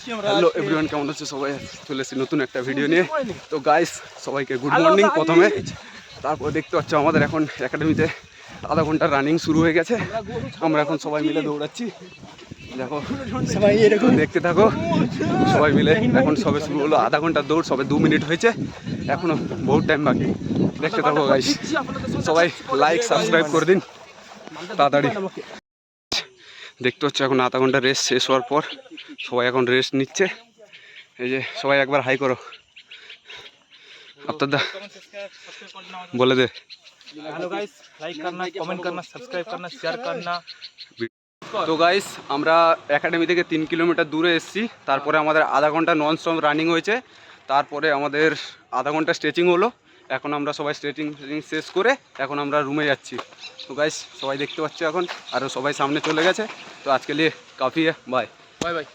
Hello everyone, কেমন আছে সবাই? চলে এসেছি নতুন একটা ভিডিও নিয়ে। তো গাইস, সবাইকে গুড মর্নিং। প্রথমে তারপর দেখতে পাচ্ছ আমাদের এখন একাডেমিতে আধা ঘন্টা রানিং শুরু হয়ে গেছে। আমরা এখন সবাই মিলে দৌড়াচ্ছি, দেখো সবাই এরকম দেখতে থাকো। সবাই মিলে এখন সবে শুরু হলো, আধা ঘন্টার দৌড়, সবে 2 মিনিট হয়েছে, এখনো বহুত টাইম বাকি। দেখতে থাকো গাইস, সবাই লাইক সাবস্ক্রাইব করে দিন তাড়াতাড়ি। দেখতে হচ্ছে এখন আধা ঘন্টা রেস্ট শেষ হওয়ার পর সবাই এখন রেস্ট নিচ্ছে। এই যে সবাই একবার হাই করো, আপনার বলে দে। हेलो गाइस, लाइक करना, कमेंट करना, सब्सक्राइब करना, शेयर करना। তো গাইস, আমরা একাডেমি থেকে 3 কিলোমিটার দূরে এসেছি। তারপরে আমাদের আধা ঘন্টা নন স্টপ রানিং হয়েছে, তারপরে আমাদের আধা ঘন্টা স্ট্রেচিং হলো। এখন আমরা সবাই স্ট্রেচিং শেষ করে এখন আমরা রুমে যাচ্ছি। তো গাইস, সবাই দেখতে পাচ্ছ এখন, আরও সবাই সামনে চলে গেছে। তো আজকে লিয়ে কাফি, বাই বাই বাই।